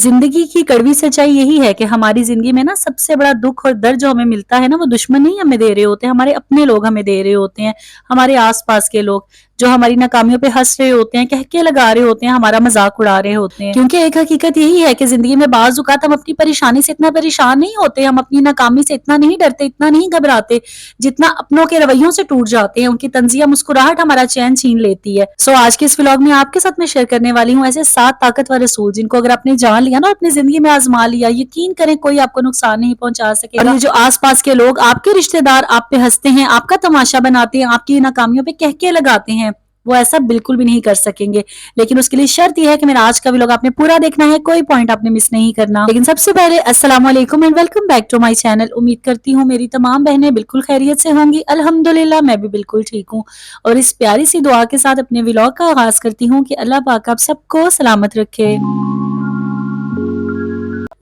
जिंदगी की कड़वी सच्चाई यही है कि हमारी जिंदगी में ना सबसे बड़ा दुख और दर्द जो हमें मिलता है ना, वो दुश्मन नहीं हमें दे रहे होते, हमारे अपने लोग हमें दे रहे होते हैं। हमारे आसपास के लोग जो हमारी नाकामियों पे हंस रहे होते हैं, कहके लगा रहे होते हैं, हमारा मजाक उड़ा रहे होते हैं। क्योंकि एक हकीकत यही है कि जिंदगी में बाज औक़ात हम अपनी परेशानी से इतना परेशान नहीं होते, हम अपनी नाकामी से इतना नहीं डरते, इतना नहीं घबराते, जितना अपनों के रवैयों से टूट जाते हैं। उनकी तंजिया मुस्कुराहट हमारा चैन छीन लेती है। सो आज के इस व्लॉग में आपके साथ मैं शेयर करने वाली हूँ ऐसे 7 ताकतवर असूल, जिनको अगर आपने जान लिया ना, अपनी जिंदगी में आजमा लिया, यकीन करें कोई आपको नुकसान नहीं पहुंचा सकेगा। और ये जो आसपास के लोग, आपके रिश्तेदार आप पे हंसते हैं, आपका तमाशा बनाते हैं, आपकी नाकामियों पे कहके लगाते हैं, वो ऐसा बिल्कुल भी नहीं कर सकेंगे। लेकिन उसके लिए शर्त यह है कि मेरा आज का व्लॉग आपने पूरा देखना है, कोई पॉइंट आपने मिस नहीं करना। लेकिन सबसे पहले अस्सलाम वालेकुम and welcome back to my channel. उम्मीद करती हूँ मेरी तमाम बहनें बिल्कुल खैरियत से होंगी। अल्हम्दुलिल्लाह मैं भी बिल्कुल ठीक हूँ। और इस प्यारी सी दुआ के साथ अपने व्लॉग का आगाज करती हूँ कि अल्लाह पाक आप सबको सलामत रखे।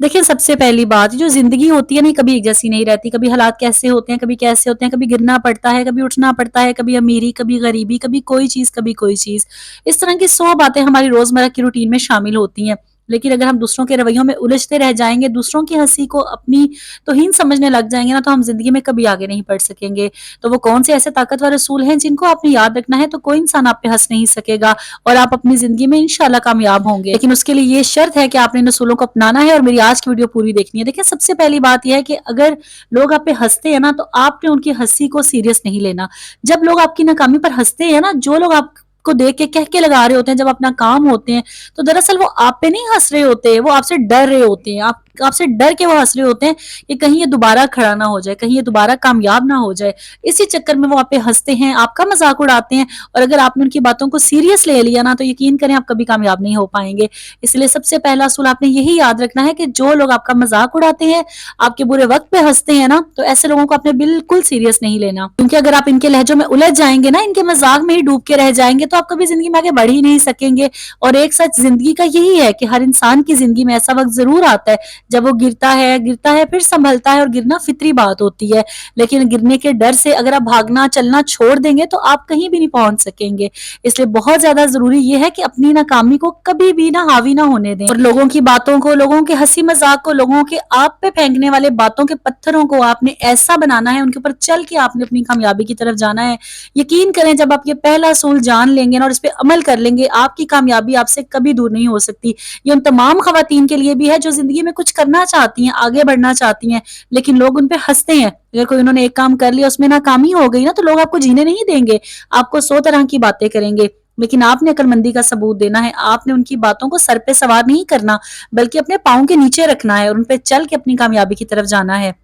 देखिए, सबसे पहली बात, जो जिंदगी होती है ना, कभी एक जैसी नहीं रहती। कभी हालात कैसे होते हैं, कभी कैसे होते हैं, कभी गिरना पड़ता है, कभी उठना पड़ता है, कभी अमीरी, कभी गरीबी, कभी कोई चीज, कभी कोई चीज। इस तरह की 100 बातें हमारी रोजमर्रा की रूटीन में शामिल होती हैं। लेकिन अगर हम दूसरों के रवैयों में उलझते रह जाएंगे, दूसरों की हंसी को अपनी तौहीन समझने लग जाएंगे ना, तो हम जिंदगी में कभी आगे नहीं बढ़ सकेंगे। तो वो कौन से ऐसे ताकतवर असूल हैं जिनको आपने याद रखना है, तो कोई इंसान आप पे हंस नहीं सकेगा और आप अपनी जिंदगी में इंशाल्लाह कामयाब होंगे। लेकिन उसके लिए ये शर्त है कि आपने इन असूलों को अपनाना है और मेरी आज की वीडियो पूरी देखनी है। देखिए, सबसे पहली बात यह है कि अगर लोग आप पे हंसते हैं ना, तो आपने उनकी हंसी को सीरियस नहीं लेना। जब लोग आपकी नाकामी पर हंसते हैं ना, जो लोग आप को देख के कह के लगा रहे होते हैं, जब अपना काम होते हैं, तो दरअसल वो आप पे नहीं हंस रहे होते, वो आपसे डर रहे होते हैं। आपसे डर के वो हंस रहे होते हैं कि कहीं ये दोबारा खड़ा ना हो जाए, कहीं ये दोबारा कामयाब ना हो जाए। इसी चक्कर में वो आप पे हंसते हैं, आपका मजाक उड़ाते हैं। और अगर आपने उनकी बातों को सीरियस ले लिया ना, तो यकीन करें आप कभी कामयाब नहीं हो पाएंगे। इसलिए सबसे पहला असूल आपने यही याद रखना है कि जो लोग आपका मजाक उड़ाते हैं, आपके बुरे वक्त पे हंसते हैं ना, तो ऐसे लोगों को आपने बिल्कुल सीरियस नहीं लेना। क्योंकि अगर आप इनके लहजों में उलझ जाएंगे ना, इनके मजाक में ही डूब के रह जाएंगे, तो आप कभी जिंदगी में आगे बढ़ ही नहीं सकेंगे। और एक सच जिंदगी का यही है कि हर इंसान की जिंदगी में ऐसा वक्त जरूर आता है जब वो गिरता है फिर संभलता है, और गिरना फितरी बात होती है। लेकिन गिरने के डर से अगर आप भागना चलना छोड़ देंगे, तो आप कहीं भी नहीं पहुंच सकेंगे। इसलिए बहुत ज्यादा जरूरी ये है कि अपनी नाकामी को कभी भी ना हावी ना होने दें, और लोगों की बातों को, लोगों के हंसी मजाक को, लोगों के आप पे फेंकने वाले बातों के पत्थरों को आपने ऐसा बनाना है, उनके ऊपर चल के आपने अपनी कामयाबी की तरफ जाना है। यकीन करें, जब आप ये पहला असूल जान लेंगे ना और इस पे अमल कर लेंगे, आपकी कामयाबी आपसे कभी दूर नहीं हो सकती। ये उन तमाम खवातीन के लिए भी है जो जिंदगी में कुछ करना चाहती हैं, आगे बढ़ना चाहती हैं, लेकिन लोग उन पे हंसते हैं। अगर कोई उन्होंने एक काम कर लिया, उसमें नाकामी हो गई ना, तो लोग आपको जीने नहीं देंगे, आपको 100 तरह की बातें करेंगे। लेकिन आपने अक्लमंदी का सबूत देना है। आपने उनकी बातों को सर पे सवार नहीं करना, बल्कि अपने पाँव के नीचे रखना है और उन पे चल के अपनी कामयाबी की तरफ जाना है।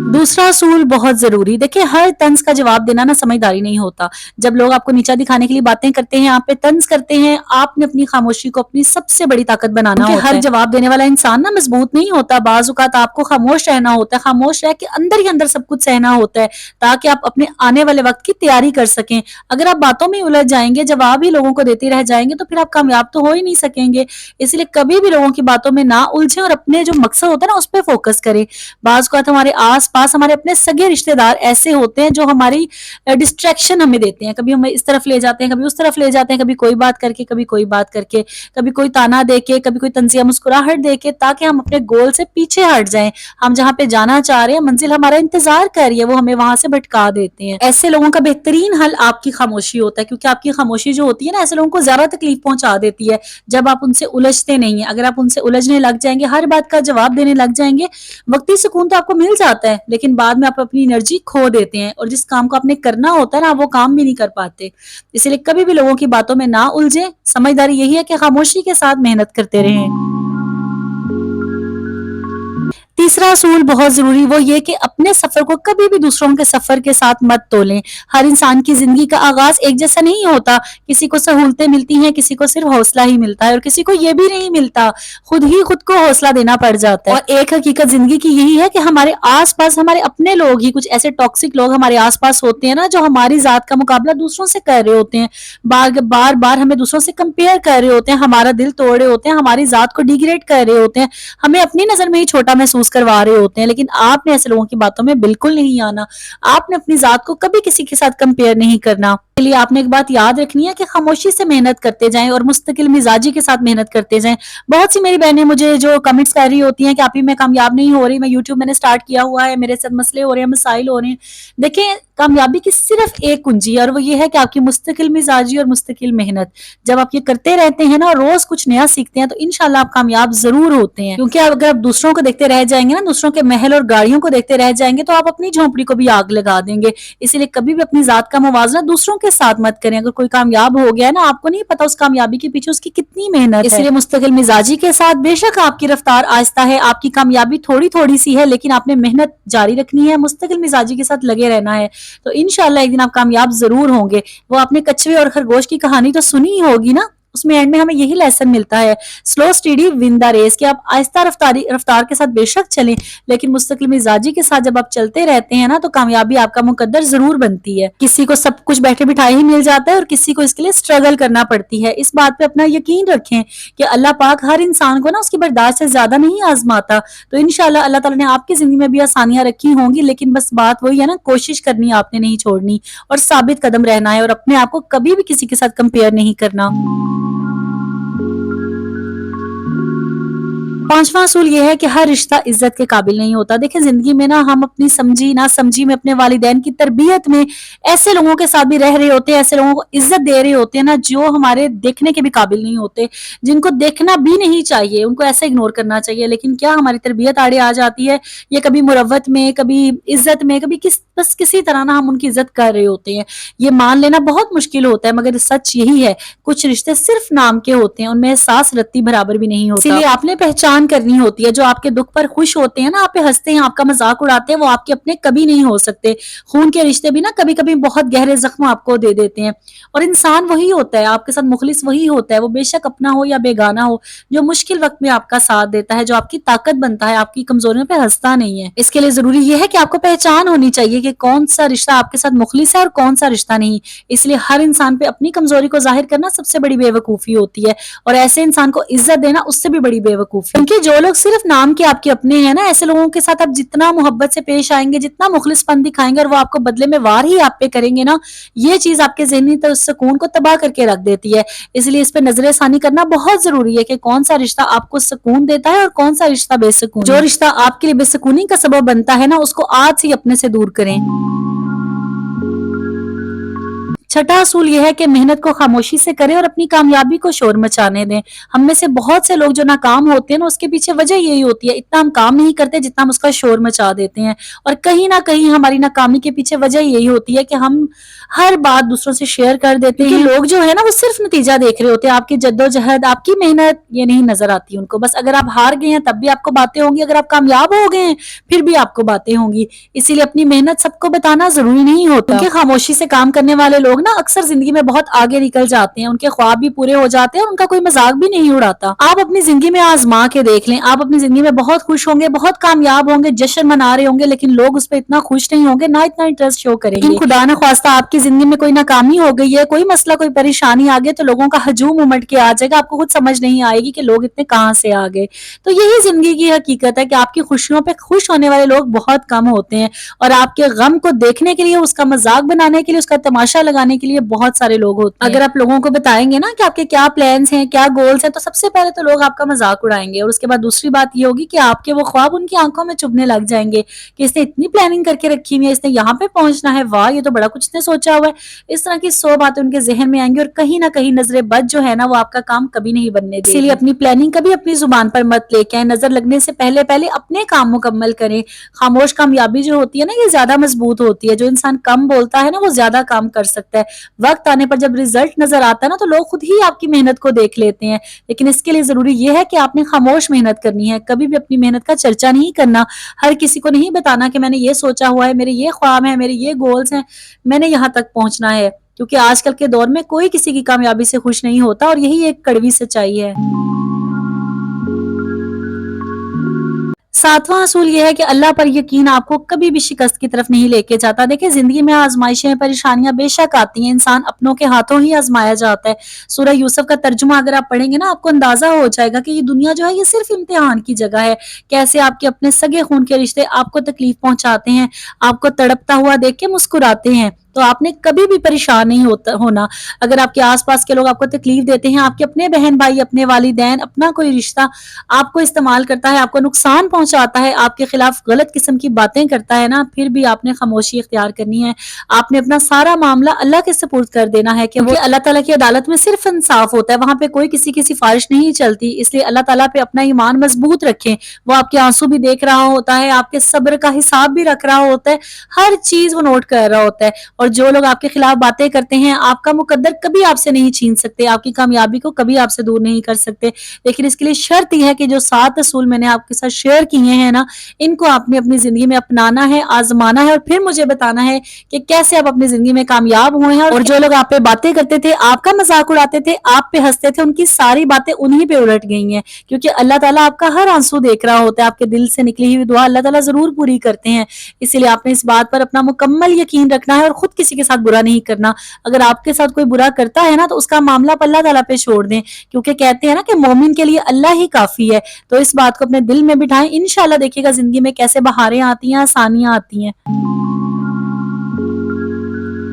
दूसरा असूल बहुत जरूरी, देखिए, हर तंज का जवाब देना ना समझदारी नहीं होता। जब लोग आपको नीचा दिखाने के लिए बातें करते हैं, आप पे तंज करते हैं, आपने अपनी खामोशी को अपनी सबसे बड़ी ताकत बनाना होता है। हर जवाब देने वाला इंसान ना मजबूत नहीं होता। बाज़ औक़ात आपको खामोश रहना होता है, खामोश रह के अंदर ही अंदर सब कुछ सहना होता है, ताकि आप अपने आने वाले वक्त की तैयारी कर सकें। अगर आप बातों में उलझ जाएंगे, जवाब ही लोगों को देते रह जाएंगे, तो फिर आप कामयाब तो हो ही नहीं सकेंगे। इसलिए कभी भी लोगों की बातों में ना उलझे और अपने जो मकसद होता है ना, उस पर फोकस करें। बाज़ औक़ात हमारे आस पास हमारे अपने सगे रिश्तेदार ऐसे होते हैं जो हमारी डिस्ट्रैक्शन हमें देते हैं। कभी हमें इस तरफ ले जाते हैं, कभी उस तरफ ले जाते हैं, कभी कोई बात करके, कभी कोई बात करके, कभी कोई ताना देके, कभी कोई तंजिया मुस्कुराहट देके, ताकि हम अपने गोल से पीछे हट जाएं। हम जहां पे जाना चाह रहे हैं, मंजिल हमारा इंतजार कर रही है, वो हमें वहां से भटका देते हैं। ऐसे लोगों का बेहतरीन हल आपकी खामोशी होता है, क्योंकि आपकी खामोशी जो होती है ना, ऐसे लोगों को ज्यादा तकलीफ पहुंचा देती है जब आप उनसे उलझते नहीं है। अगर आप उनसे उलझने लग जाएंगे, हर बात का जवाब देने लग जाएंगे, वक्ती सुकून तो आपको मिल जाता है, लेकिन बाद में आप अपनी एनर्जी खो देते हैं और जिस काम को आपने करना होता है ना, वो काम भी नहीं कर पाते। इसलिए कभी भी लोगों की बातों में ना उलझे। समझदारी यही है कि खामोशी के साथ मेहनत करते रहें। तीसरा असूल बहुत जरूरी, वो ये कि अपने सफर को कभी भी दूसरों के सफर के साथ मत तोलें। हर इंसान की जिंदगी का आगाज एक जैसा नहीं होता। किसी को सहूलतें मिलती हैं, किसी को सिर्फ हौसला ही मिलता है, और किसी को ये भी नहीं मिलता, खुद ही खुद को हौसला देना पड़ जाता है। और एक हकीकत जिंदगी की यही है कि हमारे आसपास हमारे अपने लोग ही, कुछ ऐसे टॉक्सिक लोग हमारे आसपास होते हैं ना, जो हमारी जात का मुकाबला दूसरों से कर रहे होते हैं, बार बार हमें दूसरों से कंपेयर कर रहे होते हैं, हमारा दिल तोड़ रहे होते हैं, हमारी जात को डिग्रेड कर रहे होते हैं, हमें अपनी नजर में ही छोटा महसूस محفوظ کروا رہے ہوتے ہیں، لیکن آپ نے ایسے لوگوں کی باتوں میں بالکل نہیں آنا. آپ نے اپنی ذات کو کبھی کسی کے ساتھ کمپیئر نہیں کرنا. اس لیے آپ نے ایک بات یاد رکھنی ہے کہ خاموشی سے محنت کرتے جائیں اور مستقل مزاجی کے ساتھ محنت کرتے جائیں. بہت سی میری بہنیں مجھے جو کمنٹس کر رہی ہوتی ہیں کہ آپ ہی میں کامیاب نہیں ہو رہی، میں یوٹیوب میں نے سٹارٹ کیا ہوا ہے، میرے ساتھ مسئلے ہو رہے ہیں، مسائل ہو رہے ہیں. دیکھیں، کامیابی کی صرف ایک کنجی ہے اور وہ یہ ہے کہ آپ کی مستقل مزاجی اور مستقل محنت. جب آپ یہ کرتے رہتے ہیں نا اور روز کچھ نیا سیکھتے ہیں تو انشاءاللہ آپ کامیاب ضرور ہوتے ہیں. کیونکہ اگر آپ دوسروں کو دیکھتے رہ جائیں گے نا، دوسروں کے محل اور گاڑیوں کو دیکھتے رہ جائیں گے تو آپ اپنی جھونپڑی کو بھی آگ لگا دیں گے. اسی لیے کبھی بھی اپنی ذات کا موازنہ دوسروں کے ساتھ مت کریں. اگر کوئی کامیاب ہو گیا ہے نا، آپ کو نہیں پتا اس کامیابی کے پیچھے اس کی کتنی محنت ہے. اس لیے مستقل مزاجی کے ساتھ بے شک آپ کی رفتار آہستہ ہے، آپ کی کامیابی تھوڑی تھوڑی سی ہے، لیکن آپ نے محنت جاری رکھنی ہے، مستقل مزاجی کے ساتھ لگے رہنا ہے. تو انشاءاللہ ایک دن آپ کامیاب ضرور ہوں گے. وہ آپ نے کچھوے اور خرگوش کی کہانی تو سنی ہی ہوگی نا، اس میں اینڈ میں ہمیں یہی لیسن ملتا ہے، سلو اسٹیڈی ون دا ریس، کہ آپ آہستہ رفتار کے ساتھ بے شک چلیں، لیکن مستقل مزاجی کے ساتھ جب آپ چلتے رہتے ہیں نا تو کامیابی آپ کا مقدر ضرور بنتی ہے. کسی کو سب کچھ بیٹھے بٹھائے ہی مل جاتا ہے اور کسی کو اس کے لیے اسٹرگل کرنا پڑتی ہے. اس بات پہ اپنا یقین رکھیں کہ اللہ پاک ہر انسان کو نا اس کی برداشت سے زیادہ نہیں آزماتا. تو انشاءاللہ اللہ تعالیٰ نے آپ کی زندگی میں بھی آسانیاں رکھی ہوں گی، لیکن بس بات وہی ہے نا، کوشش کرنی آپ نے نہیں چھوڑنی اور ثابت قدم رہنا ہے اور اپنے آپ کو کبھی بھی کسی کے ساتھ کمپیئر نہیں کرنا. پانچواں اصول یہ ہے کہ ہر رشتہ عزت کے قابل نہیں ہوتا. دیکھیں، زندگی میں نا ہم اپنی سمجھی نہ سمجھی میں اپنے والدین کی تربیت میں ایسے لوگوں کے ساتھ بھی رہ رہے ہوتے ہیں، ایسے لوگوں کو عزت دے رہے ہوتے ہیں نا جو ہمارے دیکھنے کے بھی قابل نہیں ہوتے، جن کو دیکھنا بھی نہیں چاہیے، ان کو ایسے اگنور کرنا چاہیے. لیکن کیا ہماری تربیت آڑے آ جاتی ہے، یہ کبھی مروت میں، کبھی عزت میں، کبھی بس کسی طرح نہ ہم ان کی عزت کر رہے ہوتے ہیں. یہ مان لینا بہت مشکل ہوتا ہے، مگر سچ یہی ہے، کچھ رشتے صرف نام کے ہوتے ہیں، ان میں احساس رتی برابر بھی نہیں ہوتا. اسی لیے آپ نے پہچان کرنی ہوتی ہے. جو آپ کے دکھ پر خوش ہوتے ہیں نا، آپ پہ ہنستے ہیں، آپ کا مذاق اڑاتے ہیں، وہ آپ کے اپنے کبھی نہیں ہو سکتے. خون کے رشتے بھی نا کبھی کبھی بہت گہرے زخم آپ کو دے دیتے ہیں، اور انسان وہی ہوتا ہے، آپ کے ساتھ مخلص وہی ہوتا ہے، وہ بے شک اپنا ہو یا بیگانہ ہو، جو مشکل وقت میں آپ کا ساتھ دیتا ہے، جو آپ کی طاقت بنتا ہے، آپ کی کمزوریوں پہ ہنستا نہیں ہے. اس کے لیے ضروری یہ ہے کہ آپ کو پہچان ہونی چاہیے کہ کون سا رشتہ آپ کے ساتھ مخلص ہے اور کون سا رشتہ نہیں. اس لیے ہر انسان پہ اپنی کمزوری کو ظاہر کرنا سب سے بڑی بے وقوفی ہوتی ہے، اور ایسے انسان کو عزت دینا اس سے بھی بڑی بے وقوفی. کیونکہ جو لوگ صرف نام کے آپ کے اپنے ہیں نا، ایسے لوگوں کے ساتھ آپ جتنا محبت سے پیش آئیں گے، جتنا مخلص پن دکھائیں گے، اور وہ آپ کو بدلے میں وار ہی آپ پہ کریں گے نا، یہ چیز آپ کے ذہنی سکون کو تباہ کر کے رکھ دیتی ہے. اس لیے اس پہ نظر ثانی کرنا بہت ضروری ہے کہ کون سا رشتہ آپ کو سکون دیتا ہے اور کون سا رشتہ بے سکون. جو رشتہ آپ کے لیے بے سکونی کا سبب بنتا ہے نا، اس کو آج سے ہی اپنے سے دور کریں. چھٹا اصول یہ ہے کہ محنت کو خاموشی سے کریں اور اپنی کامیابی کو شور مچانے دیں. ہم میں سے بہت سے لوگ جو ناکام ہوتے ہیں نا، اس کے پیچھے وجہ یہی ہوتی ہے، اتنا ہم کام نہیں کرتے جتنا ہم اس کا شور مچا دیتے ہیں. اور کہیں نہ کہیں ہماری ناکامی کے پیچھے وجہ یہی ہوتی ہے کہ ہم ہر بات دوسروں سے شیئر کر دیتے ہیں. لوگ جو ہے نا وہ صرف نتیجہ دیکھ رہے ہوتے ہیں، آپ کی جدوجہد، آپ کی محنت یہ نہیں نظر آتی ان کو. بس اگر آپ ہار گئے ہیں تب بھی آپ کو باتیں ہوں گی، اگر آپ کامیاب ہو گئے ہیں پھر بھی آپ کو باتیں ہوں گی. اسی لیے اپنی محنت سب کو بتانا ضروری نہیں ہوتا. کیونکہ خاموشی سے کام کرنے والے لوگ نا اکثر زندگی میں بہت آگے نکل جاتے ہیں، ان کے خواب بھی پورے ہو جاتے ہیں اور ان کا کوئی مذاق بھی نہیں اڑاتا. آپ اپنی زندگی میں آزما کے دیکھ لیں، آپ اپنی زندگی میں بہت خوش ہوں گے، بہت کامیاب ہوں گے، جشن منا رہے ہوں گے، لیکن لوگ اس پہ اتنا خوش نہیں ہوں گے، نہ اتنا انٹرسٹ شو کریں گے. خدا نہ خواستہ آپ کی زندگی میں کوئی ناکامی ہو گئی ہے، کوئی مسئلہ، کوئی پریشانی آ گئی تو لوگوں کا ہجوم امٹ کے آ جائے گا، آپ کو خود سمجھ نہیں آئے گی کہ لوگ اتنے کہاں سے آ گئے. تو یہی زندگی کی حقیقت ہے کہ آپ کی خوشیوں پہ خوش ہونے والے لوگ بہت کم ہوتے ہیں، اور آپ کے غم کو دیکھنے کے لیے، اس کا مذاق بنانے کے لیے، اس کا تماشا لگانے کے لیے بہت سارے لوگ ہوتے ہیں. اگر آپ لوگوں کو بتائیں گے نا کہ آپ کے کیا پلانز ہیں، کیا گولز ہیں، تو سب سے پہلے تو لوگ آپ کا مذاق اڑائیں گے، اور اس کے بعد دوسری بات یہ ہوگی کہ آپ کے وہ خواب ان کی آنکھوں میں چبھنے لگ جائیں گے کہ اس نے اتنی پلاننگ کر کے رکھی ہوئی ہے، اس نے یہاں پہ پہنچنا ہے، واہ یہ تو بڑا کچھ نے سوچا ہوا ہے. اس طرح کی 100 باتیں ان کے ذہن میں آئیں گی، اور کہیں نہ کہیں نظر بد جو ہے نا وہ آپ کا کام کبھی نہیں بننے دے گی. اسی لیے اپنی پلاننگ کبھی اپنی زبان پر مت لے کے آئیں، نظر لگنے سے پہلے اپنے کام مکمل کریں. خاموش کامیابی جو ہوتی ہے نا یہ زیادہ مضبوط ہوتی ہے. جو انسان کم بولتا ہے نا وہ زیادہ کام کر سکتا ہے. وقت آنے پر جب رزلٹ نظر آتا ہے نا تو لوگ خود ہی آپ کی محنت کو دیکھ لیتے ہیں، لیکن اس کے لیے ضروری یہ ہے کہ آپ نے خاموش محنت کرنی ہے. کبھی بھی اپنی محنت کا چرچا نہیں کرنا، ہر کسی کو نہیں بتانا کہ میں نے یہ سوچا ہوا ہے، میرے یہ خواب ہیں، میرے یہ گولز ہیں، میں نے یہاں تک پہنچنا ہے. کیونکہ آج کل کے دور میں کوئی کسی کی کامیابی سے خوش نہیں ہوتا، اور یہی ایک کڑوی سچائی ہے. सातवां असूल ये है कि अल्लाह पर यकीन आपको कभी भी शिकस्त की तरफ नहीं लेके जाता। देखिए ज़िंदगी में आज़माइशें, परेशानियाँ बेशक आती हैं, इंसान अपनों के हाथों ही आज़माया जाता है। सूरह यूसुफ का तर्जुमा अगर आप पढ़ेंगे ना, आपको अंदाज़ा हो जाएगा कि ये दुनिया जो है ये सिर्फ़ इम्तिहान की जगह है। कैसे आपके अपने सगे खून के रिश्ते आपको तकलीफ़ पहुँचाते हैं, आपको तड़पता हुआ देख के मुस्कुराते हैं। तो आपने कभी भी परेशान नहीं होना। अगर आपके आस-पास के लोग आपको तकलीफ़ देते हैं, आपके अपने बहन-भाई, अपने वालिदैन, अपना कोई रिश्ता आपको इस्तेमाल करता है, आपको नुकसान पहुंचाता है, आपके खिलाफ गलत किस्म की बातें करता है ना, फिर भी आपने खामोशी इख्तियार करनी है। आपने अपना सारा मामला अल्लाह के सुपुर्द कर देना है, क्योंकि अल्लाह ताला की अदालत में सिर्फ इंसाफ होता है, वहां पे कोई किसी की सिफारिश नहीं चलती। इसलिए अल्लाह ताला पे अपना ईमान मजबूत रखें। वो आपके आंसू भी देख रहा होता है, आपके सब्र का हिसाब भी रख रहा होता है, हर चीज वो नोट कर रहा होता है। और जो लोग आपके खिलाफ बातें करते हैं, आपका मुकद्दर कभी आपसे नहीं छीन सकते, आपकी कामयाबी को कभी आपसे दूर नहीं कर सकते। लेकिन इसके लिए शर्त यह है कि जो 7 असूल मैंने आपके साथ शेयर किए हैं ना, इनको आपने अपनी ज़िंदगी में अपनाना है, आज़माना है और फिर मुझे बताना है कि कैसे आप अपनी ज़िंदगी में कामयाब हुए हैं। और जो लोग आप पे बातें करते थे, आपका मज़ाक उड़ाते थे, आप पे हँसते थे, उनकी सारी बातें उन्हीं पे उलट गई हैं। क्योंकि अल्लाह ताला आपका हर आंसू देख रहा होता है, आपके दिल से निकली हुई दुआ अल्लाह ताला ज़रूर पूरी करते हैं। इसीलिए आपने इस बात पर अपना मुकम्मल यकीन रखना है और खुद किसी के साथ बुरा नहीं करना। अगर आपके साथ कोई बुरा करता है ना, तो उसका मामला आप अल्लाह ताला पे छोड़ दें, क्योंकि कहते हैं ना कि मोमिन के लिए अल्लाह ही काफ़ी है। तो इस बात को अपने दिल में बिठाएं, इंशाल्लाह देखिएगा ज़िंदगी में कैसे बहारें आती हैं, आसानियाँ आती हैं।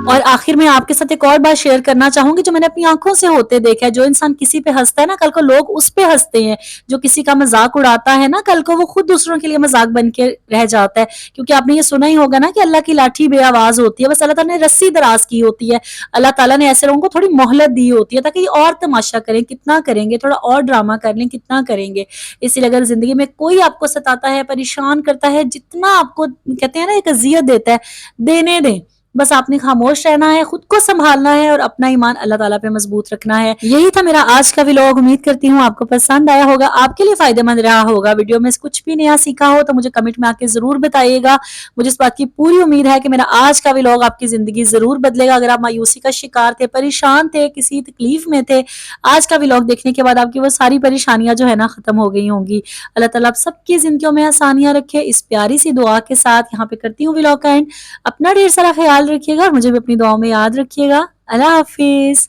और आखिर में आपके साथ एक और बात शेयर करना चाहूंगी जो मैंने अपनी आंखों से होते देखा है। जो इंसान किसी पे हंसता है ना, कल को लोग उस पे हंसते हैं। जो किसी का मजाक उड़ाता है ना, कल को वो खुद दूसरों के लिए मजाक बन के रह जाता है। क्योंकि आपने ये सुना ही होगा ना कि अल्लाह की लाठी बेआवाज होती है, बस अल्लाह ताला ने रस्सी दराज की होती है। अल्लाह ताला ने ऐसे लोगों को थोड़ी मोहलत दी होती है ताकि ये और तमाशा करें, कितना करेंगे, थोड़ा और ड्रामा कर लें, कितना करेंगे। इसलिए अगर जिंदगी में कोई आपको सताता है, परेशान करता है, जितना आपको कहते हैं ना एक अजियत देता है, देने दें। बस आपने खामोश रहना है, खुद को संभालना है और अपना ईमान अल्लाह ताला पे मजबूत रखना है। यही था मेरा आज का व्लॉग। उम्मीद करती हूँ आपको पसंद आया होगा, आपके लिए फायदेमंद रहा होगा। वीडियो में से कुछ भी नया सीखा हो तो मुझे कमेंट में आके जरूर बताइएगा। मुझे इस बात की पूरी उम्मीद है कि मेरा आज का व्लॉग आपकी जिंदगी जरूर बदलेगा। अगर आप मायूसी का शिकार थे, परेशान थे, किसी तकलीफ में थे, आज का व्लॉग देखने के बाद आपकी वो सारी परेशानियां जो है ना खत्म हो गई होंगी। अल्लाह ताला आप सबकी जिंदगियों में आसानियां रखे। इस प्यारी सी दुआ के साथ यहाँ पे करती हूँ व्लॉग का एंड। अपना ढेर सारा ख्याल रखिएगा और मुझे भी अपनी दुआओं में याद रखिएगा। अल्लाह हाफिज।